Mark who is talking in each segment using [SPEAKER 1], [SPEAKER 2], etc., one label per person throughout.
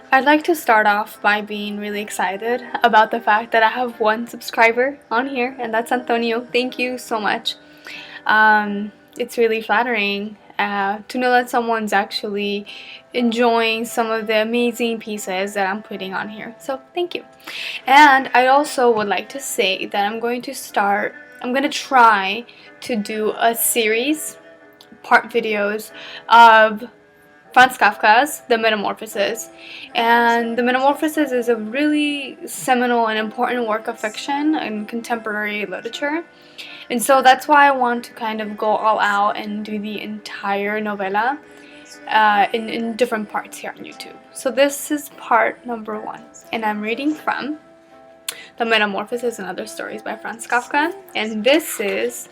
[SPEAKER 1] I'd like to start off by being really excited about the fact that I have one subscriber on here, and that's Antonio. Thank you so much. It's really flattering to know that someone's actually enjoying some of the amazing pieces that I'm putting on here. So thank you. And I also would like to say that I'm going to try to do a series, part videos of Franz Kafka's The Metamorphosis. And The Metamorphosis is a really seminal and important work of fiction in contemporary literature. And so that's why I want to kind of go all out and do the entire novella in different parts here on YouTube. So this is part number 1. And I'm reading from The Metamorphosis and Other Stories by Franz Kafka. And this is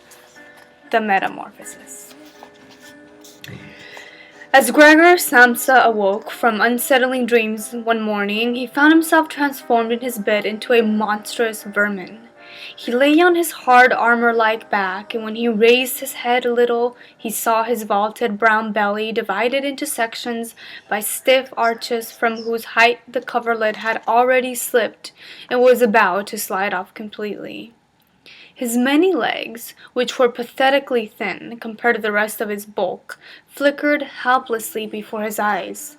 [SPEAKER 1] The Metamorphosis. As Gregor Samsa awoke from unsettling dreams one morning, he found himself transformed in his bed into a monstrous vermin. He lay on his hard armor-like back, and when he raised his head a little, he saw his vaulted brown belly divided into sections by stiff arches from whose height the coverlid had already slipped and was about to slide off completely. His many legs, which were pathetically thin compared to the rest of his bulk, flickered helplessly before his eyes.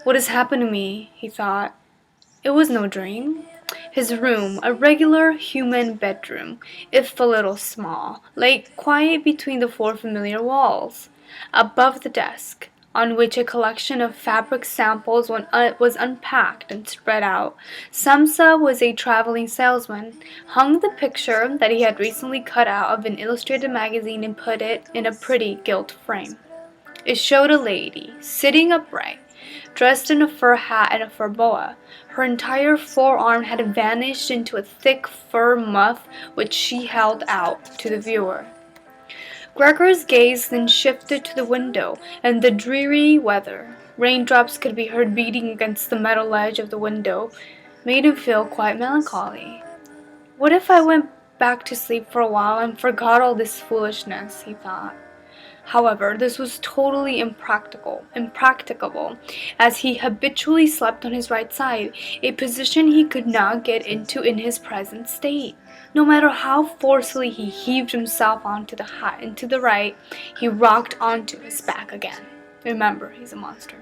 [SPEAKER 1] "What has happened to me?" he thought. It was no dream. His room, a regular human bedroom, if a little small, lay quiet between the 4 familiar walls. Above the desk, on which a collection of fabric samples was unpacked and spread out, Samsa was a traveling salesman, hung the picture that he had recently cut out of an illustrated magazine and put it in a pretty gilt frame. It showed a lady, sitting upright, dressed in a fur hat and a fur boa. Her entire forearm had vanished into a thick fur muff which she held out to the viewer. Gregor's gaze then shifted to the window and the dreary weather. Raindrops could be heard beating against the metal ledge of the window, made him feel quite melancholy. What if I went back to sleep for a while and forgot all this foolishness, he thought. However, this was totally impracticable, as he habitually slept on his right side, a position he could not get into in his present state. No matter how forcefully he heaved himself onto the right, he rocked onto his back again. Remember, he's a monster.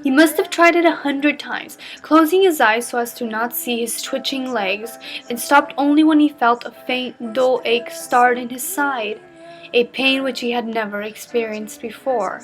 [SPEAKER 1] He must have tried it 100 times, closing his eyes so as to not see his twitching legs, and stopped only when he felt a faint, dull ache start in his side, a pain which he had never experienced before.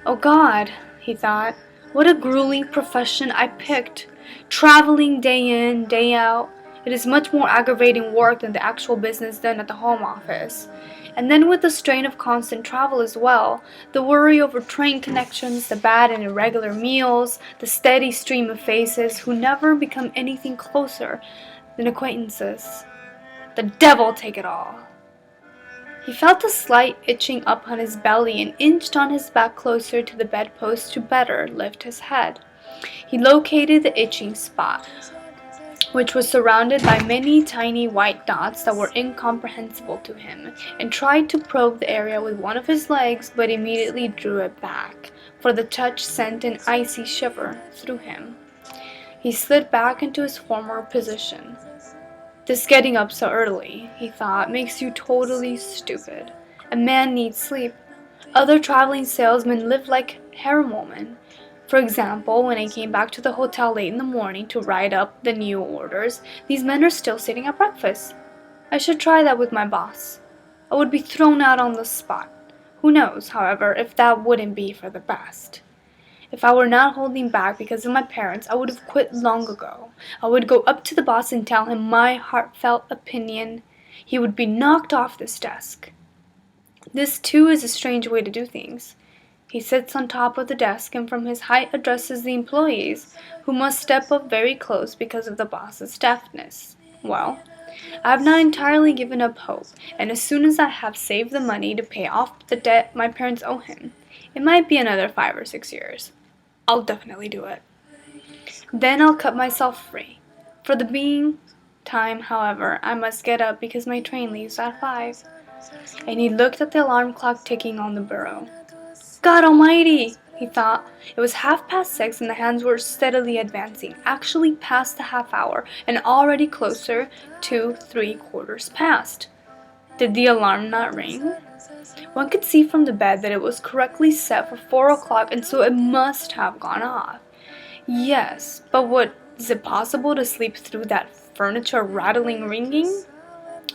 [SPEAKER 1] "Oh God," he thought, "what a grueling profession I picked, traveling day in, day out. It is much more aggravating work than the actual business done at the home office. And then with the strain of constant travel as well, the worry over train connections, the bad and irregular meals, the steady stream of faces who never become anything closer than acquaintances. The devil take it all." He felt a slight itching up on his belly and inched on his back closer to the bedpost to better lift his head. He located the itching spot, which was surrounded by many tiny white dots that were incomprehensible to him, and tried to probe the area with one of his legs, but immediately drew it back, for the touch sent an icy shiver through him. He slid back into his former position. "This getting up so early," he thought, "makes you totally stupid. A man needs sleep. Other traveling salesmen live like harem women. For example, when I came back to the hotel late in the morning to write up the new orders, these men are still sitting at breakfast. I should try that with my boss. I would be thrown out on the spot. Who knows, however, if that wouldn't be for the best. If I were not holding back because of my parents, I would have quit long ago. I would go up to the boss and tell him my heartfelt opinion. He would be knocked off this desk. This, too, is a strange way to do things. He sits on top of the desk and from his height addresses the employees, who must step up very close because of the boss's deafness. Well, I have not entirely given up hope, and as soon as I have saved the money to pay off the debt my parents owe him, it might be another 5 or 6 years, I'll definitely do it. Then I'll cut myself free. For the meantime, however, I must get up because my train leaves at 5. And he looked at the alarm clock ticking on the bureau. "God Almighty!" he He thought it was 6:30 and the hands were steadily advancing, actually past the half hour and already closer to 3/4 past. Did the alarm not ring? One could see from the bed that it was correctly set for 4 o'clock, and so it must have gone off. Yes, but is it possible to sleep through that furniture rattling ringing?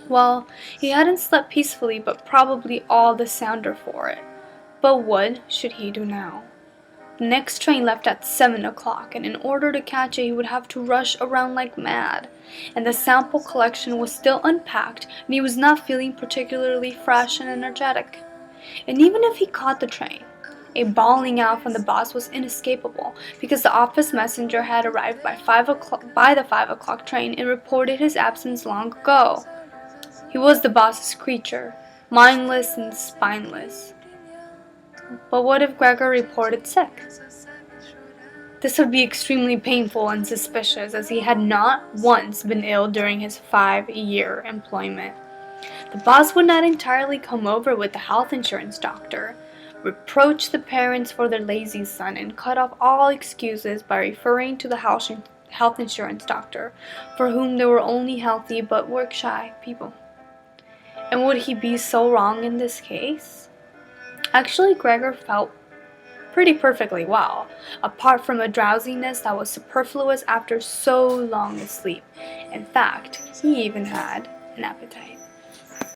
[SPEAKER 1] Well, he hadn't slept peacefully, but probably all the sounder for it. But what should he do now? The next train left at 7 o'clock, and in order to catch it he would have to rush around like mad. And the sample collection was still unpacked, and he was not feeling particularly fresh and energetic. And even if he caught the train, a bawling out from the boss was inescapable, because the office messenger had arrived by the 5 o'clock train and reported his absence long ago. He was the boss's creature, mindless and spineless. But what if Gregor reported sick? This would be extremely painful and suspicious, as he had not once been ill during his 5-year employment. The boss would not entirely come over with the health insurance doctor, reproach the parents for their lazy son, and cut off all excuses by referring to the health insurance doctor, for whom they were only healthy but work-shy people. And would he be so wrong in this case? Actually, Gregor felt pretty perfectly well, apart from a drowsiness that was superfluous after so long a sleep. In fact, he even had an appetite.